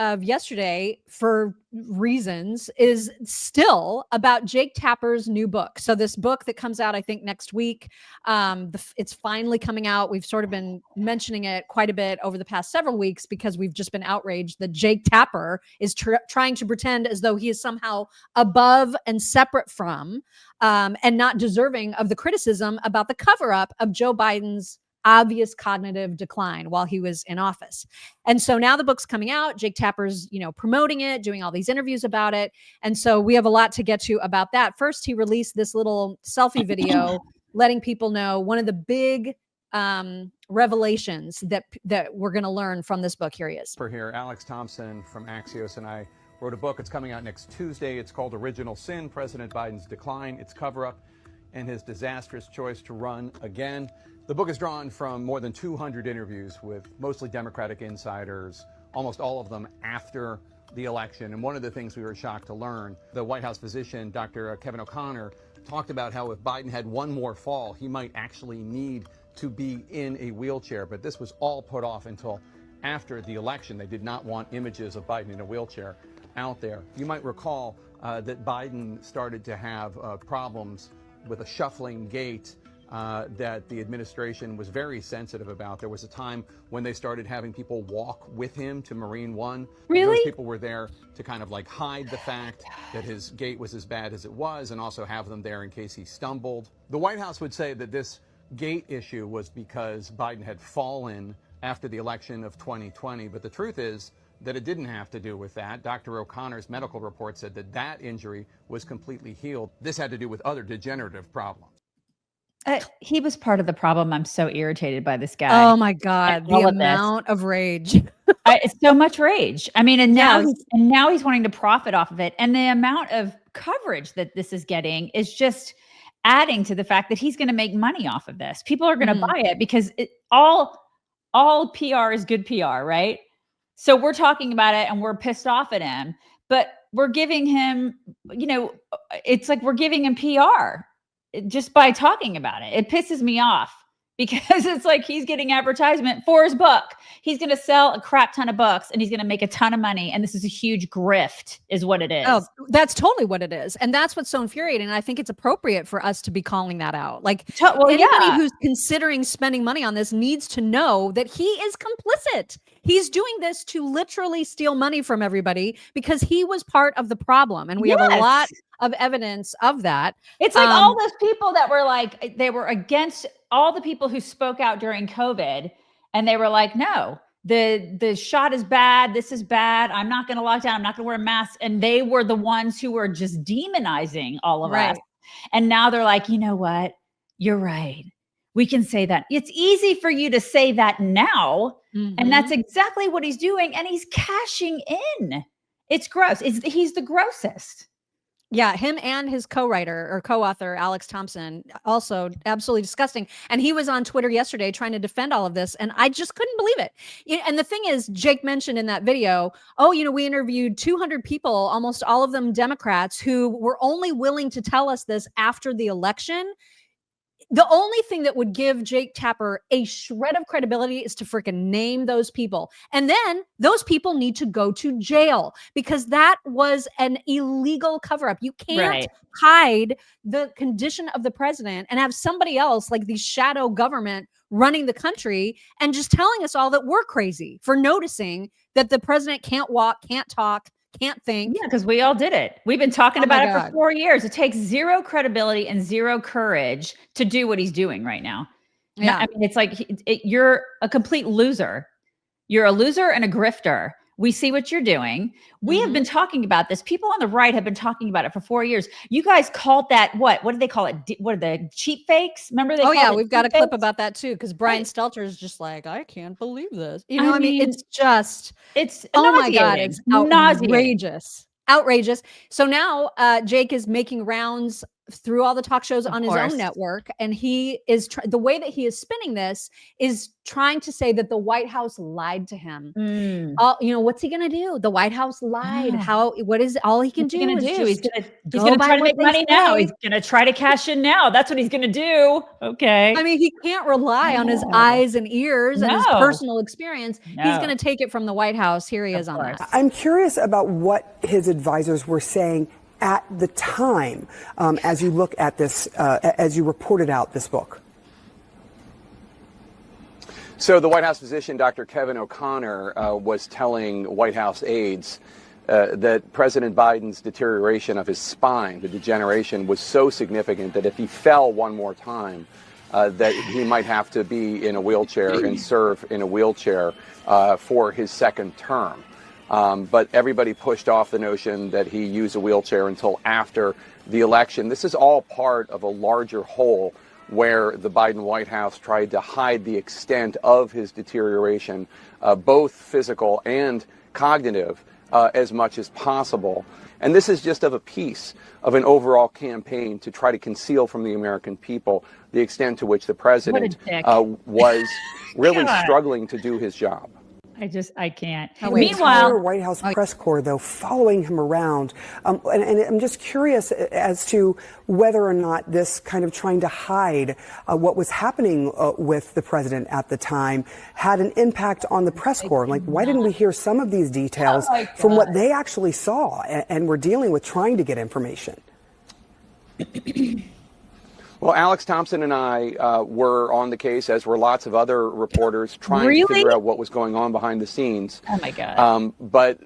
of yesterday, for reasons, is still about Jake Tapper's new book. So this book that comes out, I think, next week, it's finally coming out. We've sort of been mentioning it quite a bit over the past several weeks because we've just been outraged that Jake Tapper is trying to pretend as though he is somehow above and separate from and not deserving of the criticism about the cover-up of Joe Biden's obvious cognitive decline while he was in office. And so now the book's coming out. Jake Tapper's, promoting it, doing all these interviews about it. And so we have a lot to get to about that. First, he released this little selfie video letting people know one of the big revelations that we're going to learn from this book. Here he is. For here, Alex Thompson from Axios and I wrote a book. It's coming out next Tuesday. It's called Original Sin, President Biden's Decline, Its Cover-Up, and His Disastrous Choice to Run Again. The book is drawn from more than 200 interviews with mostly Democratic insiders, almost all of them after the election. And one of the things we were shocked to learn, the White House physician, Dr. Kevin O'Connor, talked about how if Biden had one more fall, he might actually need to be in a wheelchair. But this was all put off until after the election. They did not want images of Biden in a wheelchair out there. You might recall that Biden started to have problems with a shuffling gait that the administration was very sensitive about. There was a time when they started having people walk with him to Marine One. Really? Those people were there to kind of like hide the fact that his gait was as bad as it was and also have them there in case he stumbled. The White House would say that this gait issue was because Biden had fallen after the election of 2020. But the truth is that it didn't have to do with that. Dr. O'Connor's medical report said that that injury was completely healed. This had to do with other degenerative problems. He was part of the problem. I'm so irritated by this guy. Oh my God, the amount of rage. It's so much rage. I mean, and now he's wanting to profit off of it. And the amount of coverage that this is getting is just adding to the fact that he's going to make money off of this. People are going to buy it because all PR is good PR, right? So we're talking about it and we're pissed off at him, but we're giving him, it's like we're giving him PR just by talking about it. It pisses me off because it's like he's getting advertisement for his book. He's going to sell a crap ton of books and he's going to make a ton of money. And this is a huge grift is what it is. Oh, that's totally what it is. And that's what's so infuriating. And I think it's appropriate for us to be calling that out. Like anybody who's considering spending money on this needs to know that he is complicit. He's doing this to literally steal money from everybody because he was part of the problem. And we have a lot of evidence of that. It's like all those people that were like, they were against all the people who spoke out during COVID. And they were like, no, the shot is bad. This is bad. I'm not going to lock down. I'm not going to wear a mask. And they were the ones who were just demonizing all of us. And now they're like, you know what? You're right. We can say that. It's easy for you to say that now. And that's exactly what he's doing. And he's cashing in. It's gross. He's the grossest. Yeah, him and his co-writer or co-author, Alex Thompson, also absolutely disgusting. And he was on Twitter yesterday trying to defend all of this. And I just couldn't believe it. And the thing is, Jake mentioned in that video, we interviewed 200 people, almost all of them Democrats, who were only willing to tell us this after the election. The only thing that would give Jake Tapper a shred of credibility is to freaking name those people. And then those people need to go to jail because that was an illegal cover-up. You can't hide the condition of the president and have somebody else like the shadow government running the country and just telling us all that we're crazy for noticing that the president can't walk, can't talk, can't think. Yeah, because we all did it. We've been talking about it for 4 years. It takes zero credibility and zero courage to do what he's doing right now. Yeah. I mean, it's like you're a complete loser. You're a loser and a grifter. We see what you're doing. We have been talking about this. People on the right have been talking about it for 4 years. You guys called that what? What do they call it? What are the cheap fakes? Remember they? Oh yeah, we've got a clip about that too. Because Brian Stelter is just like, I can't believe this. I mean, it's just, oh my God, it's outrageous. So now Jake is making rounds through all the talk shows on his course. own network. And he is the way that he is spinning this is trying to say that the White House lied to him. What's he going to do? The White House lied. What is all he can What's do? He gonna is do? Just he's gonna try to make money now. say. He's gonna try to cash in now. That's what he's gonna do. Okay. I mean, he can't rely on his eyes and ears and his personal experience. No. He's going to take it from the White House. Here he is on that. I'm curious about what his advisors were saying at the time as you look at this, as you reported out this book. So the White House physician, Dr. Kevin O'Connor, was telling White House aides that President Biden's deterioration of his spine, the degeneration, was so significant that if he fell one more time, that he might have to be in a wheelchair and serve in a wheelchair for his second term. But everybody pushed off the notion that he use a wheelchair until after the election. This is all part of a larger whole where the Biden White House tried to hide the extent of his deterioration, both physical and cognitive, as much as possible. And this is just of a piece of an overall campaign to try to conceal from the American people the extent to which the president was really struggling to do his job. I can't. Meanwhile, White House press corps, though, following him around. And I'm just curious as to whether or not this kind of trying to hide what was happening with the president at the time had an impact on the press corps. Like, why didn't we hear some of these details from what they actually saw and were dealing with trying to get information? Well, Alex Thompson and I were on the case, as were lots of other reporters, trying to figure out what was going on behind the scenes. Oh, my God. But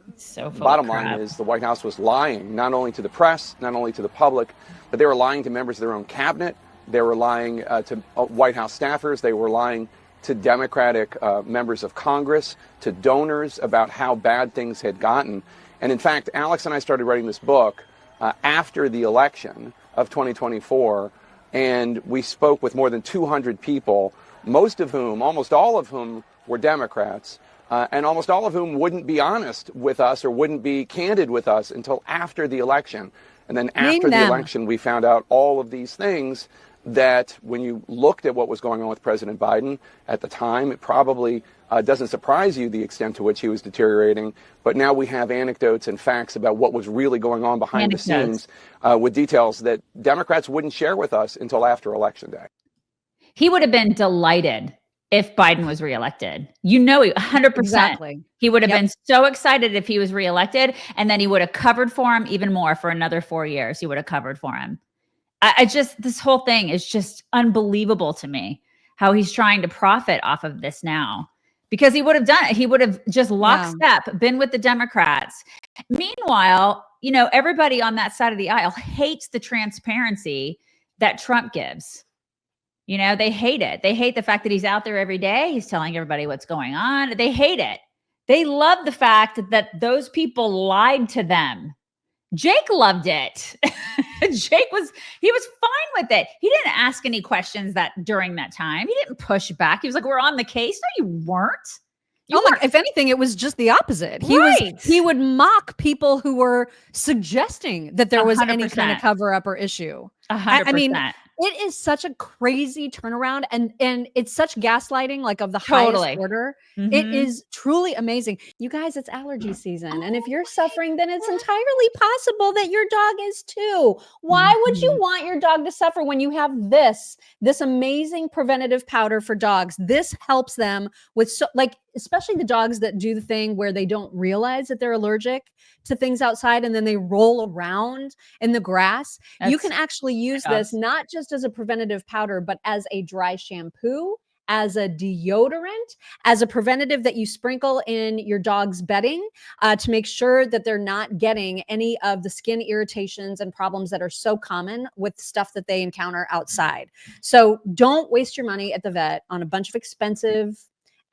bottom line is the White House was lying, not only to the press, not only to the public, but they were lying to members of their own cabinet. They were lying to White House staffers. They were lying to Democratic members of Congress, to donors about how bad things had gotten. And in fact, Alex and I started writing this book after the election of 2024. And we spoke with more than 200 people, most of whom, almost all of whom, were Democrats, and almost all of whom wouldn't be honest with us or wouldn't be candid with us until after the election. And then after the election, we found out all of these things that when you looked at what was going on with President Biden at the time, it probably doesn't surprise you the extent to which he was deteriorating. But now we have anecdotes and facts about what was really going on behind the scenes with details that Democrats wouldn't share with us until after Election Day. He would have been delighted if Biden was reelected. 100%. Exactly. He would have been so excited if he was reelected, and then he would have covered for him even more for another 4 years. He would have covered for him. This whole thing is just unbelievable to me, how he's trying to profit off of this now, because he would have done it. He would have just lockstep been with the Democrats. Meanwhile, everybody on that side of the aisle hates the transparency that Trump gives. They hate it. They hate the fact that he's out there every day. He's telling everybody what's going on. They hate it. They love the fact that those people lied to them. Jake loved it. Jake was fine with it. He didn't ask any questions during that time. He didn't push back. He was like, "We're on the case." No, you weren't. If anything, it was just the opposite. He would mock people who were suggesting that there was 100%. Any kind of cover up or issue. 100%. I mean, it is such a crazy turnaround, and it's such gaslighting, like of the highest order. Mm-hmm. It is truly amazing. You guys, it's allergy season, and if you're suffering, then it's entirely possible that your dog is too. Why would you want your dog to suffer when you have this amazing preventative powder for dogs? This helps them with especially the dogs that do the thing where they don't realize that they're allergic to things outside and then they roll around in the grass. You can actually use this not just as a preventative powder, but as a dry shampoo, as a deodorant, as a preventative that you sprinkle in your dog's bedding to make sure that they're not getting any of the skin irritations and problems that are so common with stuff that they encounter outside. So don't waste your money at the vet on a bunch of expensive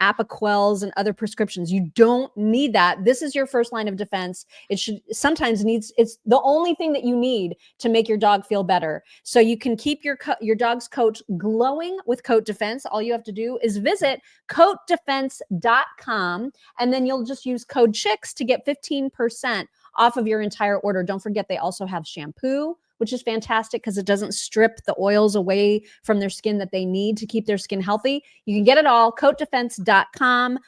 Apoquels and other prescriptions. You don't need that. This is your first line of defense. It's the only thing that you need to make your dog feel better. So you can keep your dog's coat glowing with Coat Defense. All you have to do is visit coatdefense.com, and then you'll just use code CHICKS to get 15% off of your entire order. Don't forget, they also have shampoo which is fantastic because it doesn't strip the oils away from their skin that they need to keep their skin healthy. You can get it all, coatdefense.com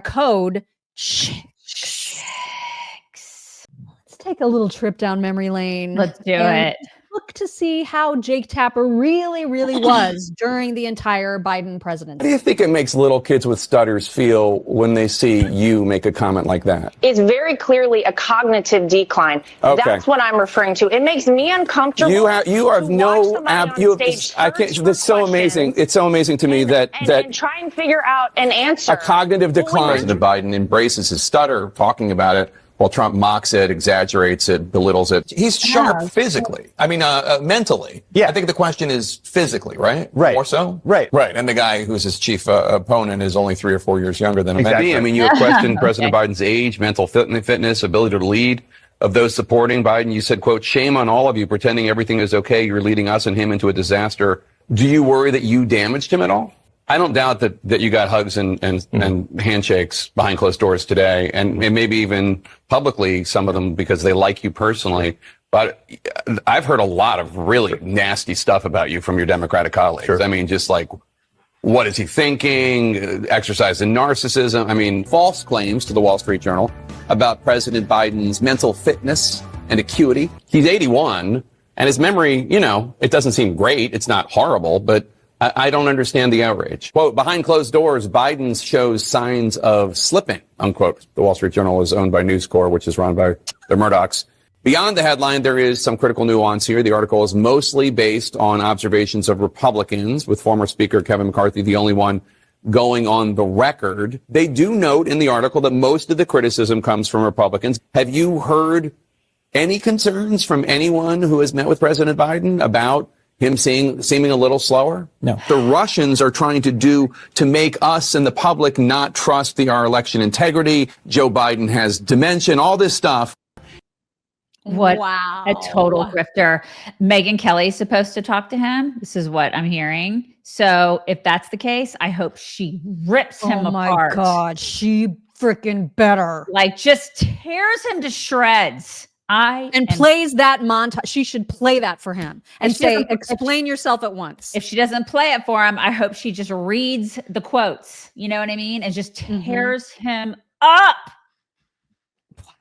code chicks. Let's take a little trip down memory lane. Let's do it. Look to see how Jake Tapper really was during the entire Biden presidency. How do you think it makes little kids with stutters feel when they see you make a comment like that? It's very clearly a cognitive decline. Okay. That's what I'm referring to. It makes me uncomfortable. You have no I can't. That's so amazing. It's so amazing to me that try and figure out an answer. A cognitive decline. President Biden embraces his stutter, talking about it, while Trump mocks it, exaggerates it, belittles it. He's sharp physically. I mean, mentally. Yeah. I think the question is physically, right? Right. More so? Right. Right. And the guy who's his chief opponent is only 3 or 4 years younger than him. Exactly. I mean, you have questioned President Biden's age, mental fitness, ability to lead. Of those supporting Biden, you said, quote, shame on all of you pretending everything is okay. You're leading us and him into a disaster. Do you worry that you damaged him at all? I don't doubt that you got hugs and handshakes behind closed doors today, and maybe even publicly, some of them because they like you personally. But I've heard a lot of really nasty stuff about you from your Democratic colleagues. Sure. I mean, just like, what is he thinking? Exercise in narcissism. I mean, false claims to the Wall Street Journal about President Biden's mental fitness and acuity. He's 81, and his memory, it doesn't seem great. It's not horrible, but I don't understand the outrage. Quote, behind closed doors, Biden shows signs of slipping, unquote. The Wall Street Journal is owned by News Corp, which is run by the Murdochs. Beyond the headline, there is some critical nuance here. The article is mostly based on observations of Republicans, with former Speaker Kevin McCarthy the only one going on the record. They do note in the article that most of the criticism comes from Republicans. Have you heard any concerns from anyone who has met with President Biden about him seeming a little slower? No. The Russians are trying to make us and the public not trust our election integrity. Joe Biden has dementia, all this stuff. What wow. a total grifter. Megyn Kelly's supposed to talk to him. This is what I'm hearing. So if that's the case, I hope she rips him apart. Oh my God, she freaking better. Like just tears him to shreds. Plays that montage. She should play that for him and say, explain yourself at once. If she doesn't play it for him, I hope she just reads the quotes. You know what I mean? And just tears him up.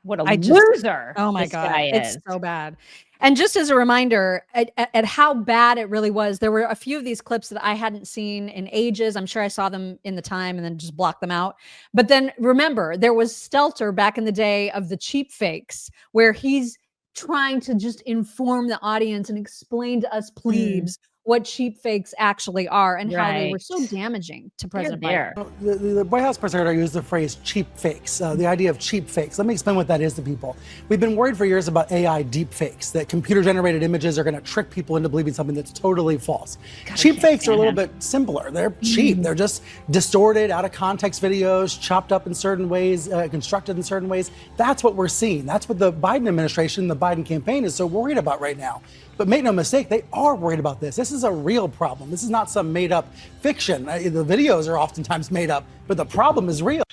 What a loser. Oh my God. It's so bad. And just as a reminder at how bad it really was, there were a few of these clips that I hadn't seen in ages. I'm sure I saw them in the time and then just blocked them out. But then remember, there was Stelter back in the day of the cheap fakes where he's trying to just inform the audience and explain to us plebes what cheap fakes actually are and how they were so damaging to President Biden. The White House press secretary used the phrase cheap fakes, the idea of cheap fakes. Let me explain what that is to people. We've been worried for years about AI deep fakes, that computer-generated images are going to trick people into believing something that's totally false. Cheap fakes are a little bit simpler. They're cheap. They're just distorted, out of context videos, chopped up in certain ways, constructed in certain ways. That's what we're seeing. That's what the Biden administration, the Biden campaign is so worried about right now. But make no mistake, they are worried about this. This is a real problem. This is not some made-up fiction. The videos are oftentimes made up, but the problem is real.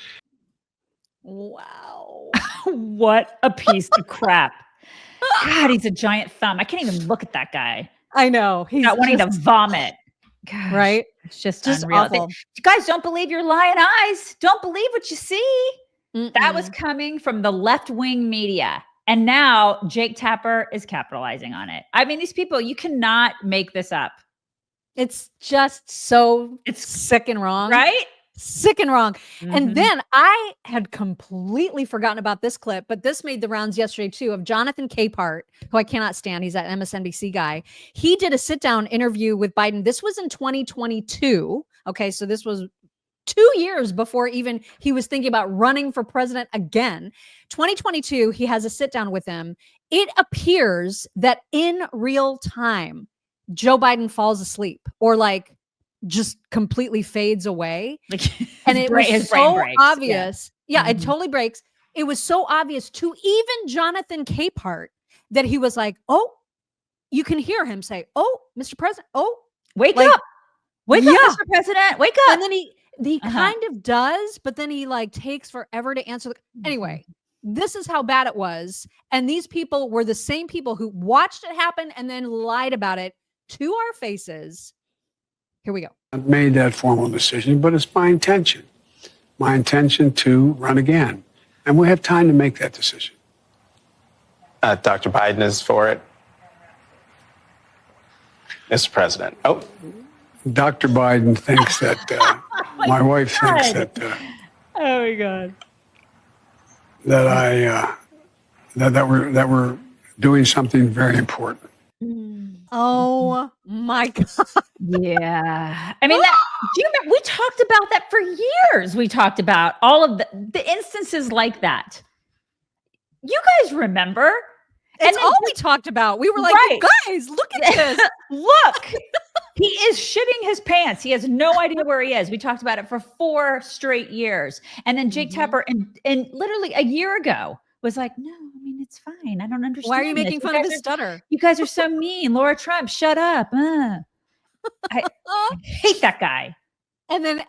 Wow. What a piece of crap. God, he's a giant thumb. I can't even look at that guy. I know. He's not wanting to vomit. Gosh, right? It's just unreal. Awful. You guys, don't believe your lying eyes. Don't believe what you see. That was coming from the left-wing media. And now Jake Tapper is capitalizing on it. I mean, these people, you cannot make this up. It's just so sick and wrong. Right? Sick and wrong. And then I had completely forgotten about this clip, but this made the rounds yesterday too, of Jonathan Capehart, who I cannot stand. He's that MSNBC guy. He did a sit-down interview with Biden. This was in 2022. Okay, so this was 2 years before even he was thinking about running for president again. 2022, he has a sit down with him. It appears that in real time, Joe Biden falls asleep or like just completely fades away. And it was so obvious. Yeah, it totally breaks. It was so obvious to even Jonathan Capehart that he was like, oh, you can hear him say, oh, Mr. President, oh, wake up. Wake up, Mr. President, wake up. And then he kind of does, but then he like takes forever to answer. Anyway, this is how bad it was. And these people were the same people who watched it happen and then lied about it to our faces. Here we go. I've made that formal decision, but it's my intention to run again. And we have time to make that decision. Dr. Biden is for it. Mr. President. Oh. Dr. Biden thinks that, my wife thinks that, oh my God. that we're doing something very important. Oh my God. Yeah. I mean, do you remember, we talked about that for years. We talked about all of the instances like that. You guys remember? It's all we talked about. We were like, right. guys, look at this. Look, he is shitting his pants. He has no idea where he is. We talked about it for 4 straight years. And then Jake Tapper, and literally a year ago, was like, no, I mean, it's fine. I don't understand. Why are you this. making fun of his stutter? You guys are so mean. Laura Trump, shut up. I hate that guy. And then,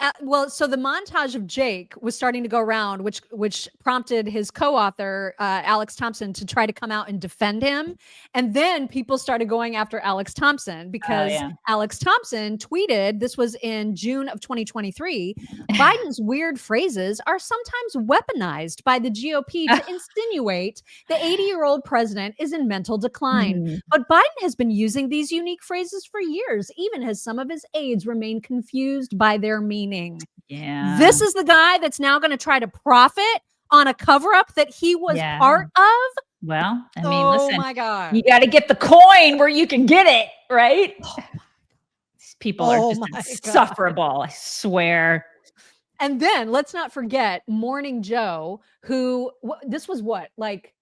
so the montage of Jake was starting to go around, which prompted his co-author, Alex Thompson, to try to come out and defend him. And then people started going after Alex Thompson because Alex Thompson tweeted, this was in June of 2023, Biden's weird phrases are sometimes weaponized by the GOP to insinuate the 80-year-old president is in mental decline. But Biden has been using these unique phrases for years, even as some of his aides remain confused by their meaning. Yeah. This is the guy that's now going to try to profit on a cover-up that he was part of. Well, I mean, listen, my God. You got to get the coin where you can get it, right? These people are just insufferable, I swear. And then let's not forget Morning Joe, who this was like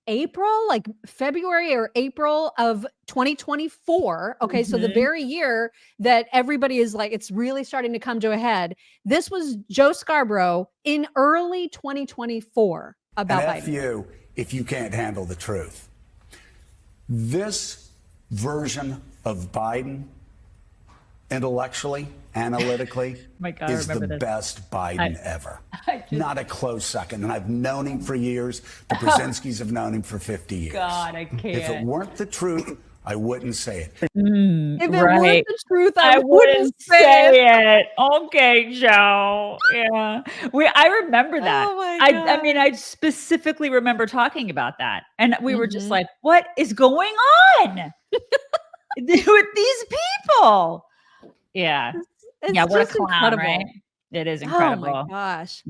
April, like February or April of 2024. Okay. So the very year that everybody is like, it's really starting to come to a head. This was Joe Scarborough in early 2024 about Biden. F you if you can't handle the truth. This version of Biden, intellectually, analytically, is the best Biden ever. Not a close second. And I've known him for years. The Brzezinskis have known him for 50 years. God, I can't. If it weren't the truth, I wouldn't say it. If it weren't the truth, I wouldn't say it. Okay, Joe. Yeah. I remember that. Oh my God. I mean, I specifically remember talking about that. And we were just like, what is going on with these people? Yeah. It's yeah, what a just clown, incredible. right? It is incredible. Oh my gosh.